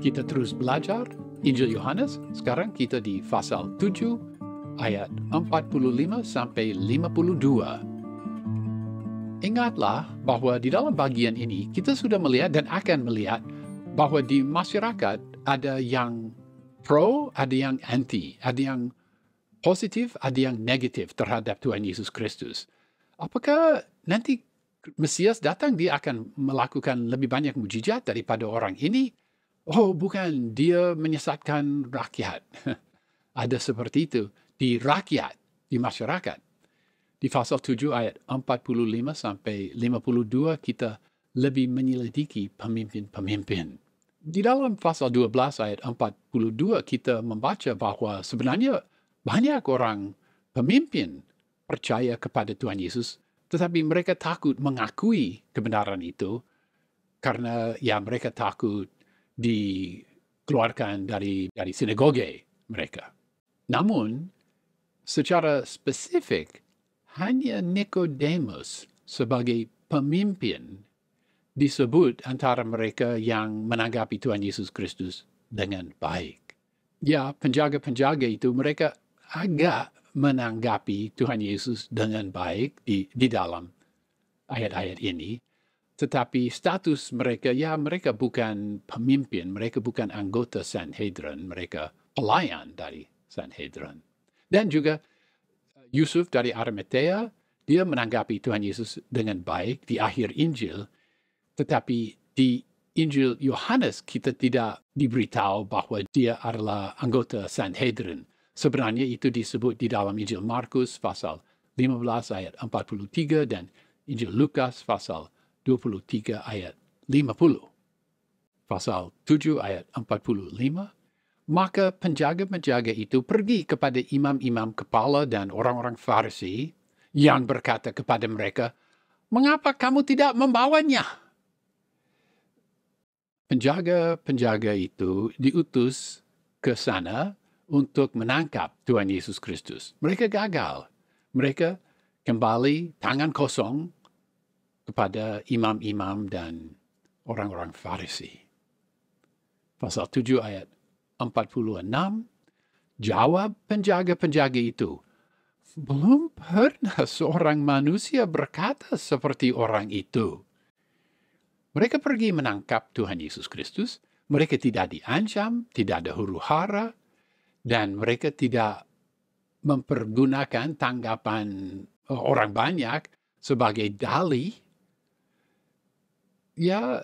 Kita terus belajar Injil Yohanes. Sekarang kita di pasal 7 ayat 45 sampai 52. Ingatlah bahwa di dalam bagian ini kita sudah melihat dan akan melihat bahwa di masyarakat ada yang pro, ada yang anti, ada yang positif, ada yang negatif terhadap Tuhan Yesus Kristus. Apakah nanti Mesias datang, dia akan melakukan lebih banyak mujizat daripada orang ini? Oh, bukan, dia menyesatkan rakyat. Ada seperti itu di rakyat, di masyarakat. Di pasal 7 ayat 45 sampai 52 kita lebih menyelidiki pemimpin-pemimpin. Di dalam pasal 12 ayat 42 kita membaca bahwa sebenarnya banyak orang pemimpin percaya kepada Tuhan Yesus, tetapi mereka takut mengakui kebenaran itu karena mereka takut dikeluarkan dari sinagoge mereka. Namun, secara spesifik, hanya Nikodemus sebagai pemimpin disebut antara mereka yang menanggapi Tuhan Yesus Kristus dengan baik. Ya, penjaga-penjaga itu mereka agak menanggapi Tuhan Yesus dengan baik di dalam ayat-ayat ini. Tetapi status mereka, mereka bukan pemimpin, mereka bukan anggota Sanhedrin, mereka pelayan dari Sanhedrin. Dan juga Yusuf dari Arimatea, dia menanggapi Tuhan Yesus dengan baik di akhir Injil, tetapi di Injil Yohanes kita tidak diberitahu bahwa dia adalah anggota Sanhedrin. Sebenarnya itu disebut di dalam Injil Markus pasal 15 ayat 43 dan Injil Lukas pasal 23 ayat 50. Pasal 7 ayat 45. Maka penjaga-penjaga itu pergi kepada imam-imam kepala dan orang-orang Farisi yang berkata kepada mereka, "Mengapa kamu tidak membawanya?" Penjaga-penjaga itu diutus ke sana untuk menangkap Tuhan Yesus Kristus. Mereka gagal. Mereka kembali tangan kosong kepada imam-imam dan orang-orang Farisi. Pasal 7 ayat 46, jawab penjaga-penjaga itu, "Belum pernah seorang manusia berkata seperti orang itu." Mereka pergi menangkap Tuhan Yesus Kristus. Mereka tidak diancam, tidak ada huru-hara, dan mereka tidak mempergunakan tanggapan orang banyak sebagai dalih. Ya,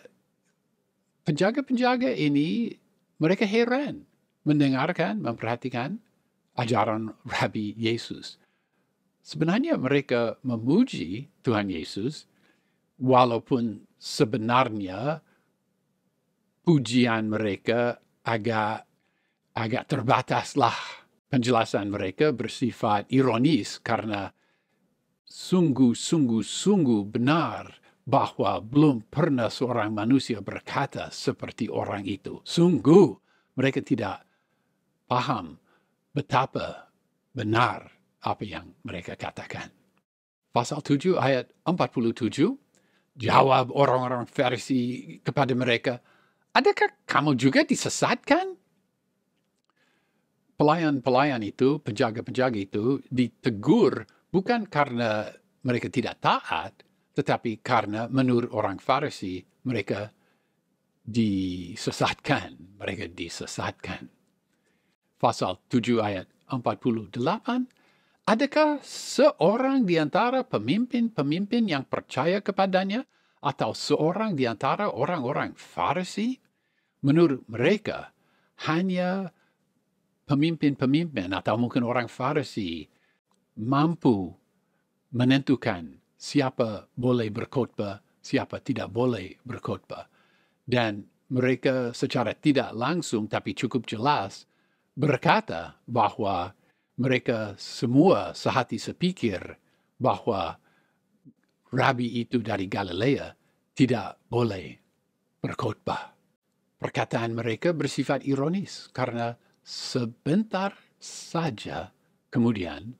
penjaga-penjaga ini mereka heran mendengarkan, memperhatikan ajaran Rabi Yesus. Sebenarnya mereka memuji Tuhan Yesus, walaupun sebenarnya pujian mereka agak terbataslah. Penjelasan mereka bersifat ironis karena sungguh benar bahwa belum pernah seorang manusia berkata seperti orang itu. Sungguh mereka tidak paham betapa benar apa yang mereka katakan. Pasal 7 ayat 47, jawab orang-orang Farisi kepada mereka, "Adakah kamu juga disesatkan?" Pelayan-pelayan itu, penjaga-penjaga itu ditegur bukan karena mereka tidak taat, tetapi karena menurut orang Farisi mereka disesatkan. Pasal 7 ayat 48, adakah seorang di antara pemimpin-pemimpin yang percaya kepadanya atau seorang di antara orang-orang Farisi? Menurut mereka, hanya pemimpin-pemimpin atau mungkin orang Farisi mampu menentukan siapa boleh berkhotbah, siapa tidak boleh berkhotbah. Dan mereka secara tidak langsung tapi cukup jelas berkata bahwa mereka semua sehati sepikir bahwa Rabi itu dari Galilea tidak boleh berkhotbah. Perkataan mereka bersifat ironis karena sebentar saja kemudian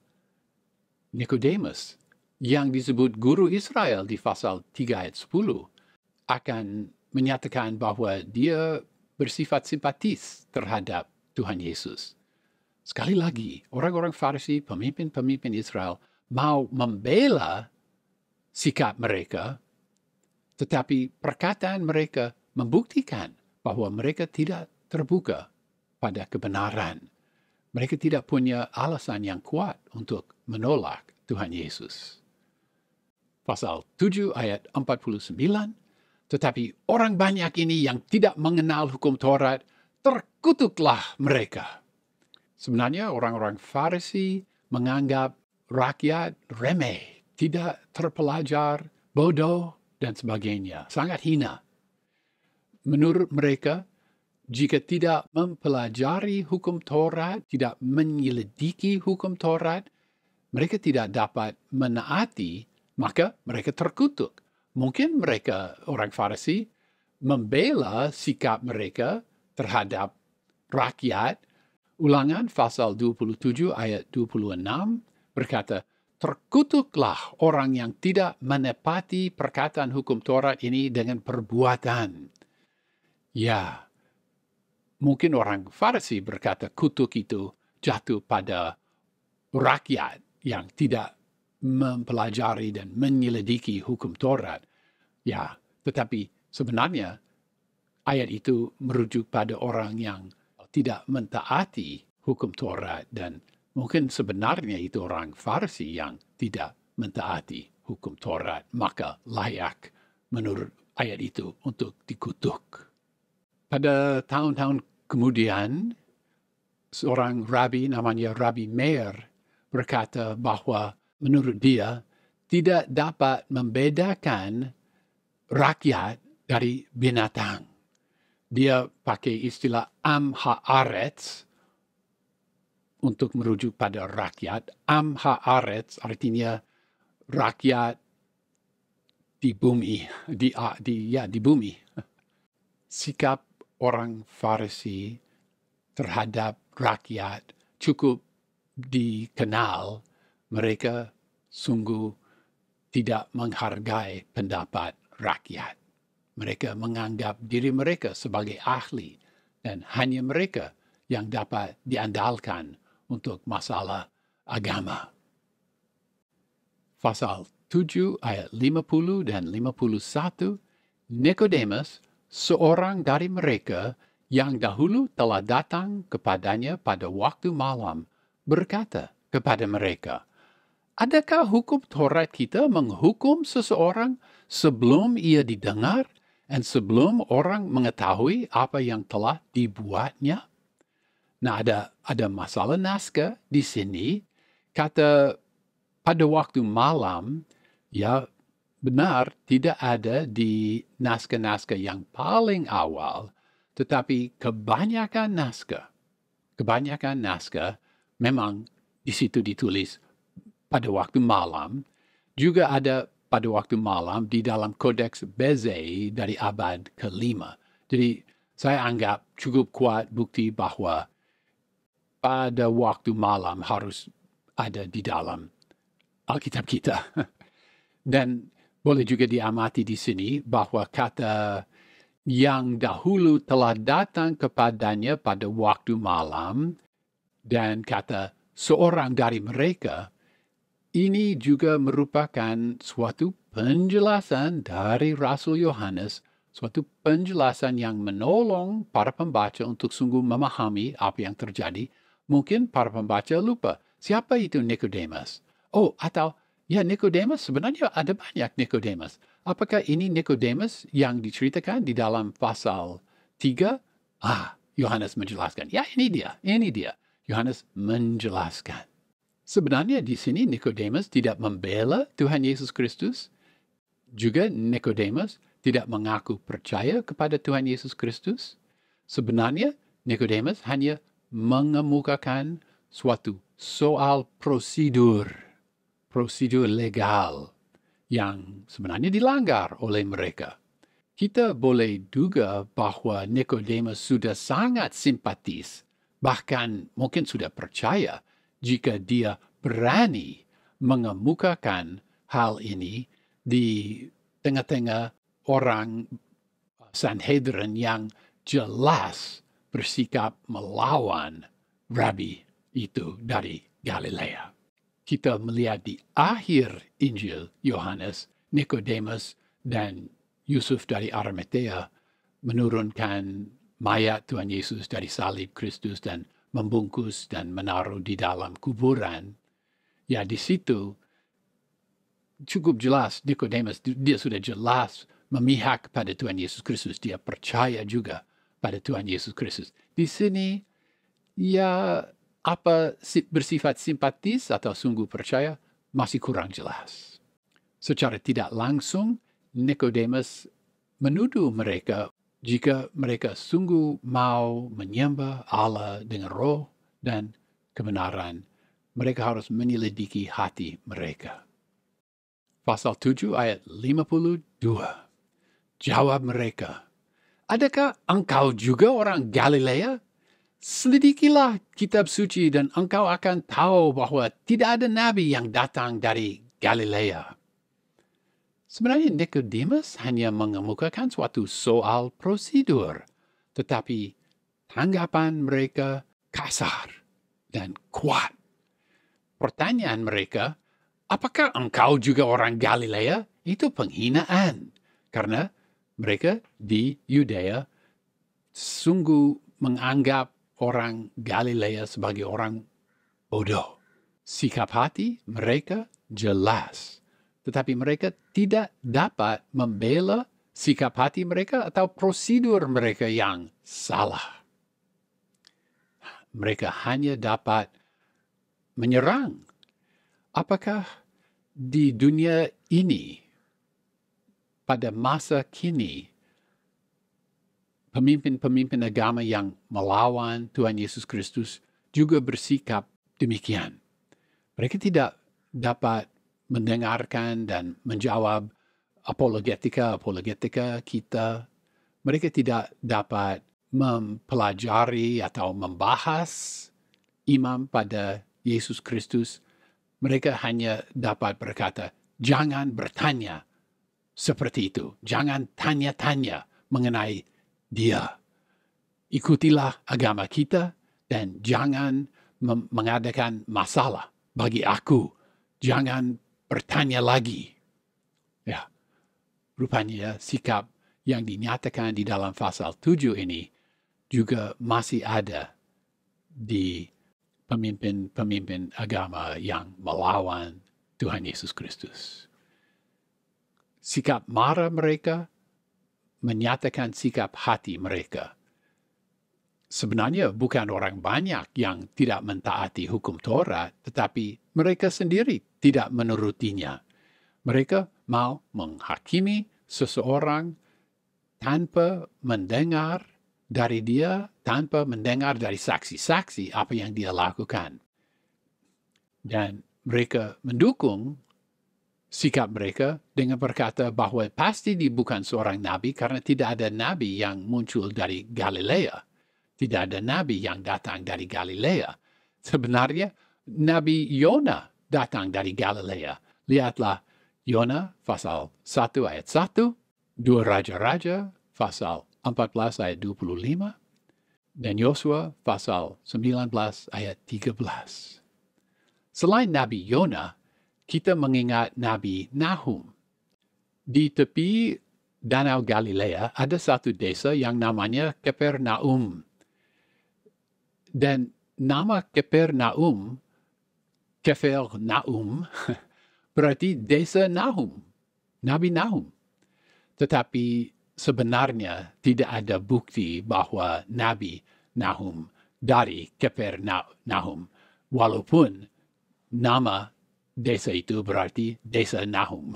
Nikodemus yang disebut guru Israel di pasal 3 ayat 10 akan menyatakan bahwa dia bersifat simpatis terhadap Tuhan Yesus. Sekali lagi, orang-orang Farisi, pemimpin-pemimpin Israel, mau membela sikap mereka, tetapi perkataan mereka membuktikan bahwa mereka tidak terbuka pada kebenaran. Mereka tidak punya alasan yang kuat untuk menolak Tuhan Yesus. Pasal 7 ayat 49, tetapi orang banyak ini yang tidak mengenal hukum Taurat, terkutuklah mereka. Sebenarnya orang-orang Farisi menganggap rakyat remeh, tidak terpelajar, bodoh, dan sebagainya. Sangat hina. Menurut mereka, jika tidak mempelajari hukum Taurat, tidak menyelidiki hukum Taurat, mereka tidak dapat menaati, maka mereka terkutuk. Mungkin mereka, orang Farisi, membela sikap mereka terhadap rakyat. Ulangan pasal 27 ayat 26 berkata, terkutuklah orang yang tidak menepati perkataan hukum Taurat ini dengan perbuatan. Ya, mungkin orang Farisi berkata kutuk itu jatuh pada rakyat yang tidak mempelajari dan menyelidiki hukum Taurat. Ya, tetapi sebenarnya ayat itu merujuk pada orang yang tidak mentaati hukum Taurat, dan mungkin sebenarnya itu orang Farisi yang tidak mentaati hukum Taurat, maka layak menurut ayat itu untuk dikutuk. Pada tahun-tahun kemudian, seorang rabi namanya Rabi Meir berkata bahwa menurut dia tidak dapat membedakan rakyat dari binatang. Dia pakai istilah am haaretz untuk merujuk pada rakyat. Am haaretz artinya rakyat di bumi, di bumi. Sikap orang Farisi terhadap rakyat cukup dikenal. Mereka sungguh tidak menghargai pendapat rakyat. Mereka menganggap diri mereka sebagai ahli dan hanya mereka yang dapat diandalkan untuk masalah agama. Pasal 7 ayat 50 dan 51, Nikodemus, seorang dari mereka yang dahulu telah datang kepadanya pada waktu malam, berkata kepada mereka, adakah hukum Taurat kita menghukum seseorang sebelum ia didengar dan sebelum orang mengetahui apa yang telah dibuatnya? Nah, ada masalah naskah di sini. Kata pada waktu malam, ya benar tidak ada di naskah-naskah yang paling awal, tetapi kebanyakan naskah memang di situ ditulis pada waktu malam. Juga ada pada waktu malam di dalam Kodeks Bezei dari abad ke-5. Jadi saya anggap cukup kuat bukti bahwa pada waktu malam harus ada di dalam Alkitab kita. Dan boleh juga diamati di sini bahwa kata yang dahulu telah datang kepadanya pada waktu malam dan kata seorang dari mereka, ini juga merupakan suatu penjelasan dari Rasul Yohanes, suatu penjelasan yang menolong para pembaca untuk sungguh memahami apa yang terjadi. Mungkin para pembaca lupa, siapa itu Nikodemus? Oh, atau ya Nikodemus, sebenarnya ada banyak Nikodemus. Apakah ini Nikodemus yang diceritakan di dalam pasal 3? Yohanes menjelaskan. Ya, ini dia. Yohanes menjelaskan. Sebenarnya di sini Nikodemus tidak membela Tuhan Yesus Kristus. Juga Nikodemus tidak mengaku percaya kepada Tuhan Yesus Kristus. Sebenarnya Nikodemus hanya mengemukakan suatu soal prosedur legal yang sebenarnya dilanggar oleh mereka. Kita boleh duga bahwa Nikodemus sudah sangat simpatis, bahkan mungkin sudah percaya jika dia berani mengemukakan hal ini di tengah-tengah orang Sanhedrin yang jelas bersikap melawan Rabi itu dari Galilea. Kita melihat di akhir Injil Yohanes, Nikodemus dan Yusuf dari Arimatea menurunkan mayat Tuhan Yesus dari salib Kristus dan membungkus dan menaruh di dalam kuburan. Ya, di situ cukup jelas Nikodemus, dia sudah jelas memihak pada Tuhan Yesus Kristus. Dia percaya juga pada Tuhan Yesus Kristus. Di sini, ya, apa bersifat simpatis atau sungguh percaya masih kurang jelas. Secara tidak langsung, Nikodemus menuduh mereka jika mereka sungguh mau menyembah Allah dengan roh dan kebenaran, mereka harus menyelidiki hati mereka. Pasal 7 ayat 52. Jawab mereka, "Adakah engkau juga orang Galilea? Selidikilah kitab suci dan engkau akan tahu bahwa tidak ada nabi yang datang dari Galilea." Sebenarnya Nikodemus hanya mengemukakan suatu soal prosedur, tetapi tanggapan mereka kasar dan kuat. Pertanyaan mereka, "Apakah engkau juga orang Galilea?" Itu penghinaan, karena mereka di Yudea sungguh menganggap orang Galilea sebagai orang bodoh. Sikap hati mereka jelas, tetapi mereka tidak dapat membela sikap hati mereka atau prosedur mereka yang salah. Mereka hanya dapat menyerang. Apakah di dunia ini, pada masa kini, pemimpin-pemimpin agama yang melawan Tuhan Yesus Kristus juga bersikap demikian? Mereka tidak dapat mendengarkan dan menjawab apologetika kita. Mereka tidak dapat mempelajari atau membahas iman pada Yesus Kristus. Mereka hanya dapat berkata, "Jangan bertanya seperti itu. Jangan tanya-tanya mengenai Dia. Ikutilah agama kita dan jangan mengadakan masalah bagi aku. Jangan bertanya lagi." Ya, rupanya sikap yang dinyatakan di dalam pasal 7 ini juga masih ada di pemimpin-pemimpin agama yang melawan Tuhan Yesus Kristus. Sikap marah mereka menyatakan sikap hati mereka. Sebenarnya bukan orang banyak yang tidak mentaati hukum Taurat, tetapi mereka sendiri tidak menurutinya. Mereka mau menghakimi seseorang tanpa mendengar dari dia, tanpa mendengar dari saksi-saksi apa yang dia lakukan. Dan mereka mendukung sikap mereka dengan berkata bahwa pasti dia bukan seorang nabi karena tidak ada nabi yang muncul dari Galilea. Tidak ada nabi yang datang dari Galilea. Sebenarnya Nabi Yona datang dari Galilea. Lihatlah Yona pasal 1 ayat 1, 2 Raja-Raja pasal 14 ayat 25, dan Yosua pasal 19 ayat 13. Selain Nabi Yona, kita mengingat Nabi Nahum. Di tepi Danau Galilea ada satu desa yang namanya Kapernaum. Dan nama Kapernaum berarti desa Nahum, Nabi Nahum. Tetapi sebenarnya tidak ada bukti bahwa Nabi Nahum dari Kapernaum, walaupun nama desa itu berarti desa Nahum.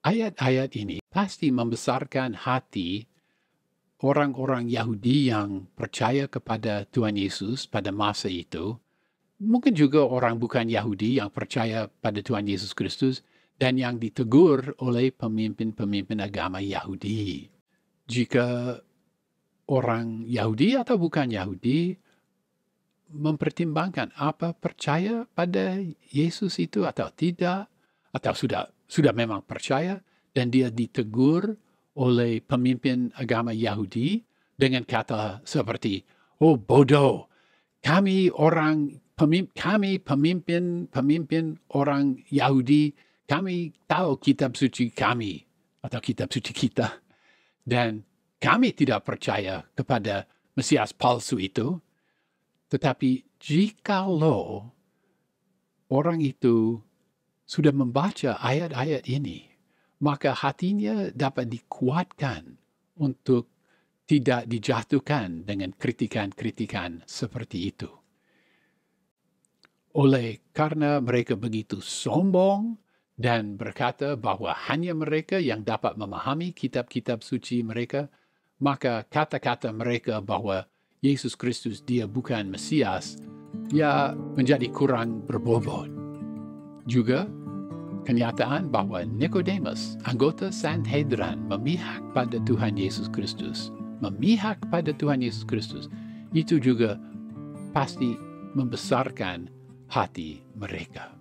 Ayat-ayat ini pasti membesarkan hati orang-orang Yahudi yang percaya kepada Tuhan Yesus pada masa itu. Mungkin juga orang bukan Yahudi yang percaya pada Tuhan Yesus Kristus dan yang ditegur oleh pemimpin-pemimpin agama Yahudi. Jika orang Yahudi atau bukan Yahudi mempertimbangkan apa percaya pada Yesus itu atau tidak, atau sudah memang percaya dan dia ditegur oleh pemimpin agama Yahudi dengan kata seperti, "Oh bodoh, kami pemimpin orang Yahudi, kami tahu kitab suci kami atau kitab suci kita, dan kami tidak percaya kepada Mesias palsu itu. Tetapi jikalau orang itu sudah membaca ayat-ayat ini, maka hatinya dapat dikuatkan untuk tidak dijatuhkan dengan kritikan-kritikan seperti itu. Oleh karena mereka begitu sombong dan berkata bahwa hanya mereka yang dapat memahami kitab-kitab suci mereka, maka kata-kata mereka bahwa Yesus Kristus dia bukan Mesias, ya menjadi kurang berbobot. Juga kenyataan bahwa Nikodemus, anggota Sanhedrin, memihak pada Tuhan Yesus Kristus, itu juga pasti membesarkan hati mereka.